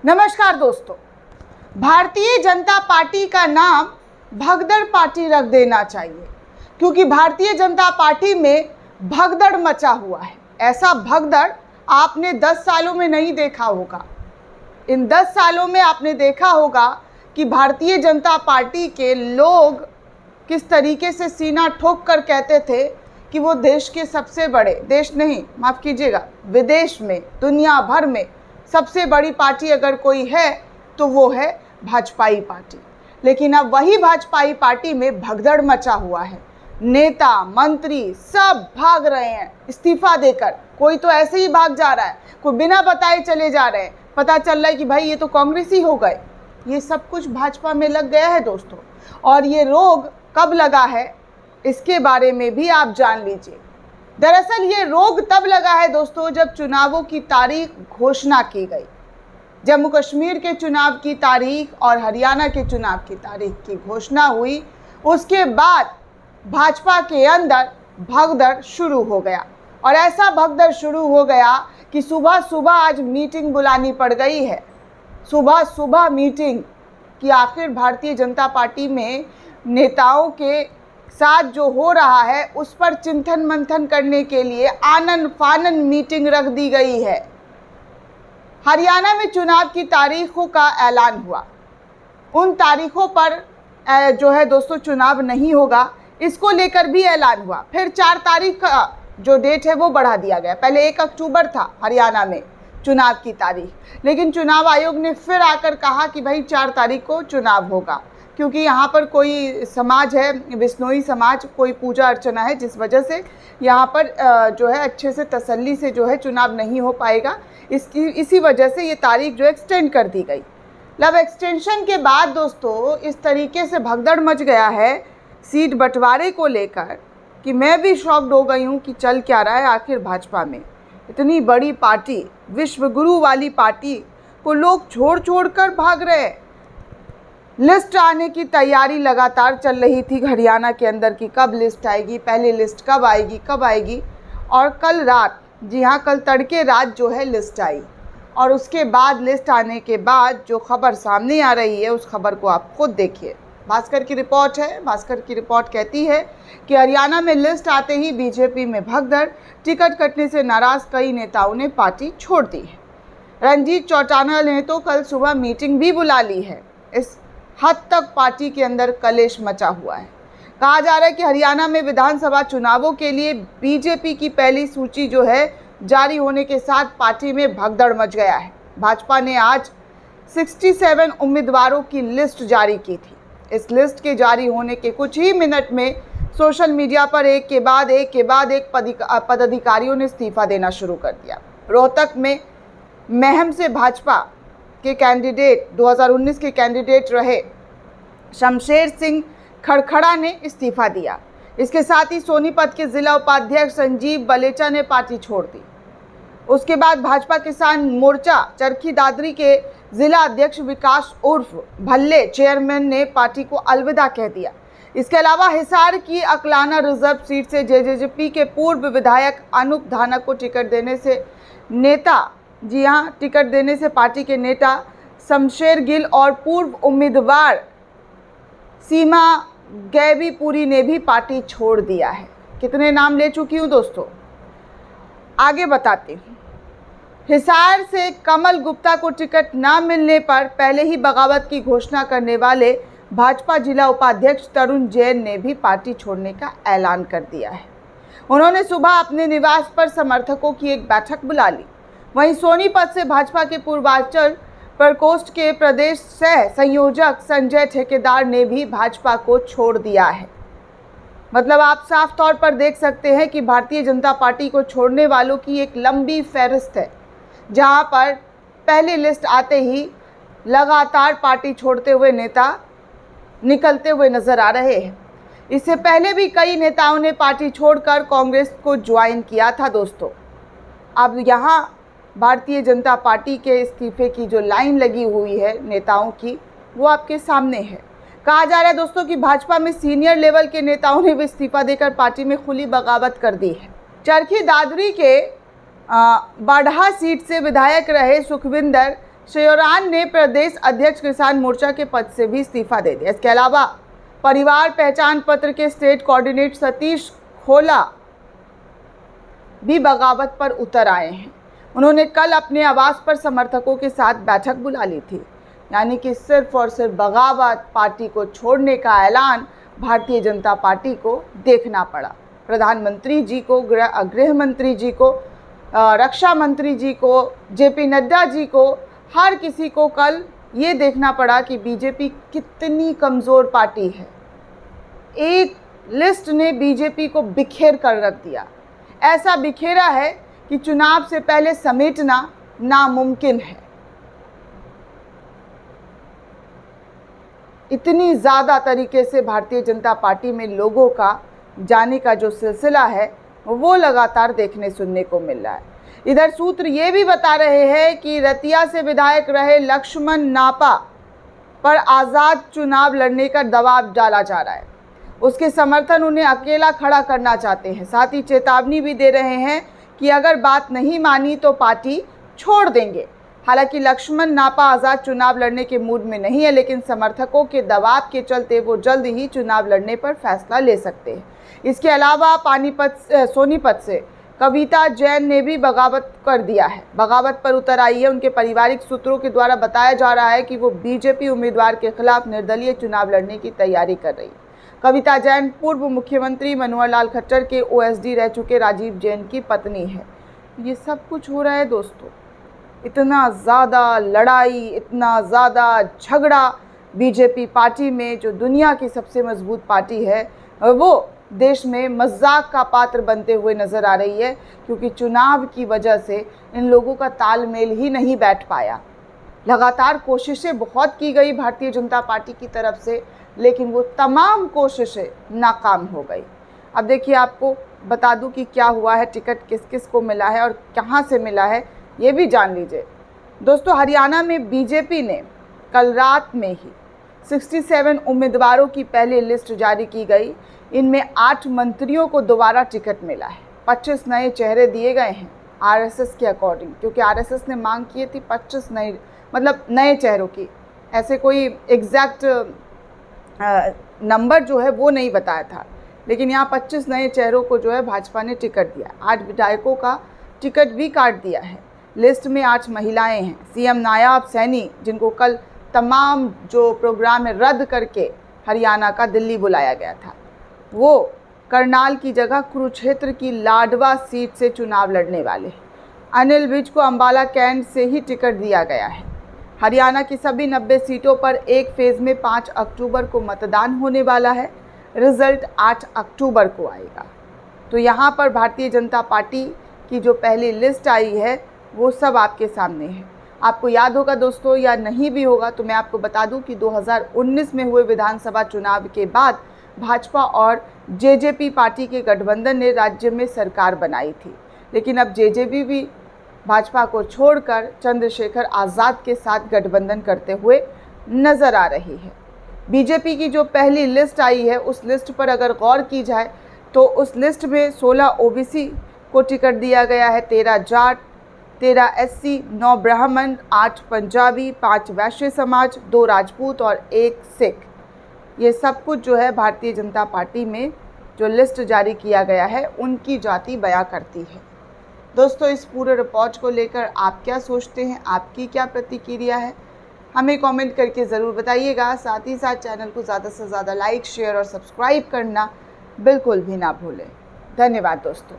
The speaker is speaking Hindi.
नमस्कार दोस्तों, भारतीय जनता पार्टी का नाम भगदड़ पार्टी रख देना चाहिए, क्योंकि भारतीय जनता पार्टी में भगदड़ मचा हुआ है। ऐसा भगदड़ आपने 10 सालों में नहीं देखा होगा। इन 10 सालों में आपने देखा होगा कि भारतीय जनता पार्टी के लोग किस तरीके से सीना ठोक कर कहते थे कि वो देश के सबसे बड़े, देश नहीं माफ़ कीजिएगा, विदेश में, दुनिया भर में सबसे बड़ी पार्टी अगर कोई है तो वो है भाजपाई पार्टी। लेकिन अब वही भाजपाई पार्टी में भगदड़ मचा हुआ है। नेता मंत्री सब भाग रहे हैं इस्तीफा देकर। कोई तो ऐसे ही भाग जा रहा है, कोई बिना बताए चले जा रहे हैं। पता चल रहा है कि भाई ये तो कांग्रेस ही हो गए। ये सब कुछ भाजपा में लग गया है दोस्तों। और ये रोग कब लगा है इसके बारे में भी आप जान लीजिए। दरअसल ये रोग तब लगा है दोस्तों जब चुनावों की तारीख घोषणा की गई। जम्मू कश्मीर के चुनाव की तारीख और हरियाणा के चुनाव की तारीख की घोषणा हुई, उसके बाद भाजपा के अंदर भगदड़ शुरू हो गया। और ऐसा भगदड़ शुरू हो गया कि सुबह सुबह आज मीटिंग बुलानी पड़ गई है। सुबह सुबह मीटिंग कि आखिर भारतीय जनता पार्टी में नेताओं के साथ जो हो रहा है उस पर चिंतन मंथन करने के लिए आनन फानन मीटिंग रख दी गई है। हरियाणा में चुनाव की तारीखों का ऐलान हुआ। उन तारीखों पर जो है दोस्तों चुनाव नहीं होगा, इसको लेकर भी ऐलान हुआ। फिर 4 तारीख का जो डेट है वो बढ़ा दिया गया। पहले 1 अक्टूबर था हरियाणा में चुनाव की तारीख, लेकिन चुनाव आयोग ने फिर आकर कहा कि भाई 4 तारीख को चुनाव होगा, क्योंकि यहाँ पर कोई समाज है, बिश्नोई समाज, कोई पूजा अर्चना है, जिस वजह से यहाँ पर जो है अच्छे से तसल्ली से जो है चुनाव नहीं हो पाएगा। इसी वजह से ये तारीख जो एक्सटेंड कर दी गई। लब एक्सटेंशन के बाद दोस्तों इस तरीके से भगदड़ मच गया है सीट बंटवारे को लेकर कि मैं भी शॉक्ड हो गई हूँ कि चल क्या रहा है आखिर भाजपा में। इतनी बड़ी पार्टी, विश्वगुरु वाली पार्टी को लोग छोड़ कर भाग रहे हैं। लिस्ट आने की तैयारी लगातार चल रही थी हरियाणा के अंदर की कब लिस्ट आएगी, पहली लिस्ट कब आएगी। और कल रात, जी हाँ कल तड़के रात जो है लिस्ट आई। और उसके बाद लिस्ट आने के बाद जो खबर सामने आ रही है उस खबर को आप खुद देखिए। भास्कर की रिपोर्ट है। भास्कर की रिपोर्ट कहती है कि हरियाणा में लिस्ट आते ही बीजेपी में भगदड़, टिकट कटने से नाराज कई नेताओं ने पार्टी छोड़ दी है। रंजीत चौटाला ने तो कल सुबह मीटिंग भी बुला ली है। इस हद तक पार्टी के अंदर कलेश मचा हुआ है। कहा जा रहा है कि हरियाणा में विधानसभा चुनावों के लिए बीजेपी की पहली सूची जो है जारी होने के साथ पार्टी में भगदड़ मच गया है। भाजपा ने आज 67 उम्मीदवारों की लिस्ट जारी की थी। इस लिस्ट के जारी होने के कुछ ही मिनट में सोशल मीडिया पर एक के बाद एक पदाधिकारियों ने इस्तीफा देना शुरू कर दिया। रोहतक में महम से भाजपा के कैंडिडेट 2019 के कैंडिडेट रहे शमशेर सिंह खड़खड़ा ने इस्तीफा दिया। इसके साथ ही सोनीपत के जिला उपाध्यक्ष संजीव बलेचा ने पार्टी छोड़ दी। उसके बाद भाजपा किसान मोर्चा चरखी दादरी के जिला अध्यक्ष विकास उर्फ भल्ले चेयरमैन ने पार्टी को अलविदा कह दिया। इसके अलावा हिसार की अकलाना रिजर्व सीट से जेजेपी के पूर्व विधायक अनूप धानक को टिकट देने से टिकट देने से पार्टी के नेता शमशेर गिल और पूर्व उम्मीदवार सीमा गैबीपुरी ने भी पार्टी छोड़ दिया है। कितने नाम ले चुकी हूँ दोस्तों, आगे बताती हूँ। हिसार से कमल गुप्ता को टिकट ना मिलने पर पहले ही बगावत की घोषणा करने वाले भाजपा जिला उपाध्यक्ष तरुण जैन ने भी पार्टी छोड़ने का ऐलान कर दिया है। उन्होंने सुबह अपने निवास पर समर्थकों की एक बैठक बुला ली। वहीं सोनीपत से भाजपा के पूर्वांचल प्रकोष्ठ के प्रदेश सह संयोजक संजय ठेकेदार ने भी भाजपा को छोड़ दिया है। मतलब आप साफ तौर पर देख सकते हैं कि भारतीय जनता पार्टी को छोड़ने वालों की एक लंबी फहरिस्त है, जहां पर पहली लिस्ट आते ही लगातार पार्टी छोड़ते हुए नेता निकलते हुए नजर आ रहे हैं। इससे पहले भी कई नेताओं ने पार्टी छोड़कर कांग्रेस को ज्वाइन किया था दोस्तों। अब यहाँ भारतीय जनता पार्टी के इस्तीफे की जो लाइन लगी हुई है नेताओं की, वो आपके सामने है। कहा जा रहा है दोस्तों कि भाजपा में सीनियर लेवल के नेताओं ने भी इस्तीफा देकर पार्टी में खुली बगावत कर दी है। चरखी दादरी के बाढ़ा सीट से विधायक रहे सुखविंदर श्री ओरान ने प्रदेश अध्यक्ष किसान मोर्चा के पद से भी इस्तीफा दे दिया। इसके अलावा परिवार पहचान पत्र के स्टेट कोऑर्डिनेटर सतीश खोला भी बगावत पर उतर आए हैं। उन्होंने कल अपने आवास पर समर्थकों के साथ बैठक बुला ली थी। यानी कि सिर्फ और सिर्फ बगावत, पार्टी को छोड़ने का ऐलान भारतीय जनता पार्टी को देखना पड़ा। प्रधानमंत्री जी को, गृह मंत्री जी को, रक्षा मंत्री जी को, जेपी नड्डा जी को, हर किसी को कल ये देखना पड़ा कि बीजेपी कितनी कमज़ोर पार्टी है। एक लिस्ट ने बीजेपी को बिखेर कर रख दिया। ऐसा बिखेरा है कि चुनाव से पहले समेटना नामुमकिन है। इतनी ज़्यादा तरीके से भारतीय जनता पार्टी में लोगों का जाने का जो सिलसिला है वो लगातार देखने सुनने को मिल रहा है। इधर सूत्र ये भी बता रहे हैं कि रतिया से विधायक रहे लक्ष्मण नापा पर आज़ाद चुनाव लड़ने का दबाव डाला जा रहा है। उसके समर्थन उन्हें अकेला खड़ा करना चाहते हैं। साथ ही चेतावनी भी दे रहे हैं कि अगर बात नहीं मानी तो पार्टी छोड़ देंगे। हालांकि लक्ष्मण नापा आज़ाद चुनाव लड़ने के मूड में नहीं है, लेकिन समर्थकों के दबाव के चलते वो जल्द ही चुनाव लड़ने पर फैसला ले सकते हैं। इसके अलावा सोनीपत से कविता जैन ने भी बगावत कर दिया है, बगावत पर उतर आई है। उनके पारिवारिक सूत्रों के द्वारा बताया जा रहा है कि वो बीजेपी उम्मीदवार के खिलाफ निर्दलीय चुनाव लड़ने की तैयारी कर रही है। कविता जैन पूर्व मुख्यमंत्री मनोहर लाल खट्टर के ओएसडी रह चुके राजीव जैन की पत्नी है। ये सब कुछ हो रहा है दोस्तों। इतना ज़्यादा लड़ाई, इतना ज़्यादा झगड़ा बीजेपी पार्टी में, जो दुनिया की सबसे मजबूत पार्टी है, वो देश में मजाक का पात्र बनते हुए नज़र आ रही है, क्योंकि चुनाव की वजह से इन लोगों का तालमेल ही नहीं बैठ पाया। लगातार कोशिशें बहुत की गई भारतीय जनता पार्टी की तरफ से, लेकिन वो तमाम कोशिशें नाकाम हो गई। अब देखिए, आपको बता दूं कि क्या हुआ है, टिकट किस किस को मिला है और कहां से मिला है, ये भी जान लीजिए। दोस्तों, हरियाणा में बीजेपी ने कल रात में ही 67 उम्मीदवारों की पहली लिस्ट जारी की गई। इनमें 8 मंत्रियों को दोबारा टिकट मिला है। 25 नए चेहरे दिए गए हैं आरएसएस के अकॉर्डिंग, क्योंकि आरएसएस ने मांग की थी 25 नए चेहरों की। ऐसे कोई एग्जैक्ट नंबर जो है वो नहीं बताया था, लेकिन यहाँ 25 नए चेहरों को जो है भाजपा ने टिकट दिया। 8 विधायकों का टिकट भी काट दिया है। लिस्ट में 8 महिलाएं हैं। सीएम नायाब सैनी, जिनको कल तमाम जो प्रोग्राम है रद्द करके हरियाणा का दिल्ली बुलाया गया था, वो करनाल की जगह कुरुक्षेत्र की लाडवा सीट से चुनाव लड़ने वाले। अनिल विज को अंबाला कैंट से ही टिकट दिया गया है। हरियाणा की सभी 90 सीटों पर एक फेज़ में 5 अक्टूबर को मतदान होने वाला है। रिजल्ट 8 अक्टूबर को आएगा। तो यहाँ पर भारतीय जनता पार्टी की जो पहली लिस्ट आई है वो सब आपके सामने है। आपको याद होगा दोस्तों, या नहीं भी होगा तो मैं आपको बता दूं कि 2019 में हुए विधानसभा चुनाव के बाद भाजपा और जेजेपी पार्टी के गठबंधन ने राज्य में सरकार बनाई थी, लेकिन अब जेजेपी भी भाजपा को छोड़कर चंद्रशेखर आज़ाद के साथ गठबंधन करते हुए नज़र आ रही है। बीजेपी की जो पहली लिस्ट आई है उस लिस्ट पर अगर गौर की जाए तो उस लिस्ट में 16 ओबीसी को टिकट दिया गया है, 13 जाट, 13 एससी, 9 ब्राह्मण, 8 पंजाबी, 5 वैश्य समाज, 2 राजपूत और 1 सिख। ये सब कुछ जो है भारतीय जनता पार्टी में जो लिस्ट जारी किया गया है उनकी जाति बयां करती है। दोस्तों, इस पूरे रिपोर्ट को लेकर आप क्या सोचते हैं, आपकी क्या प्रतिक्रिया है, हमें कमेंट करके ज़रूर बताइएगा। साथ ही साथ चैनल को ज़्यादा से ज़्यादा लाइक, शेयर और सब्सक्राइब करना बिल्कुल भी ना भूलें। धन्यवाद दोस्तों।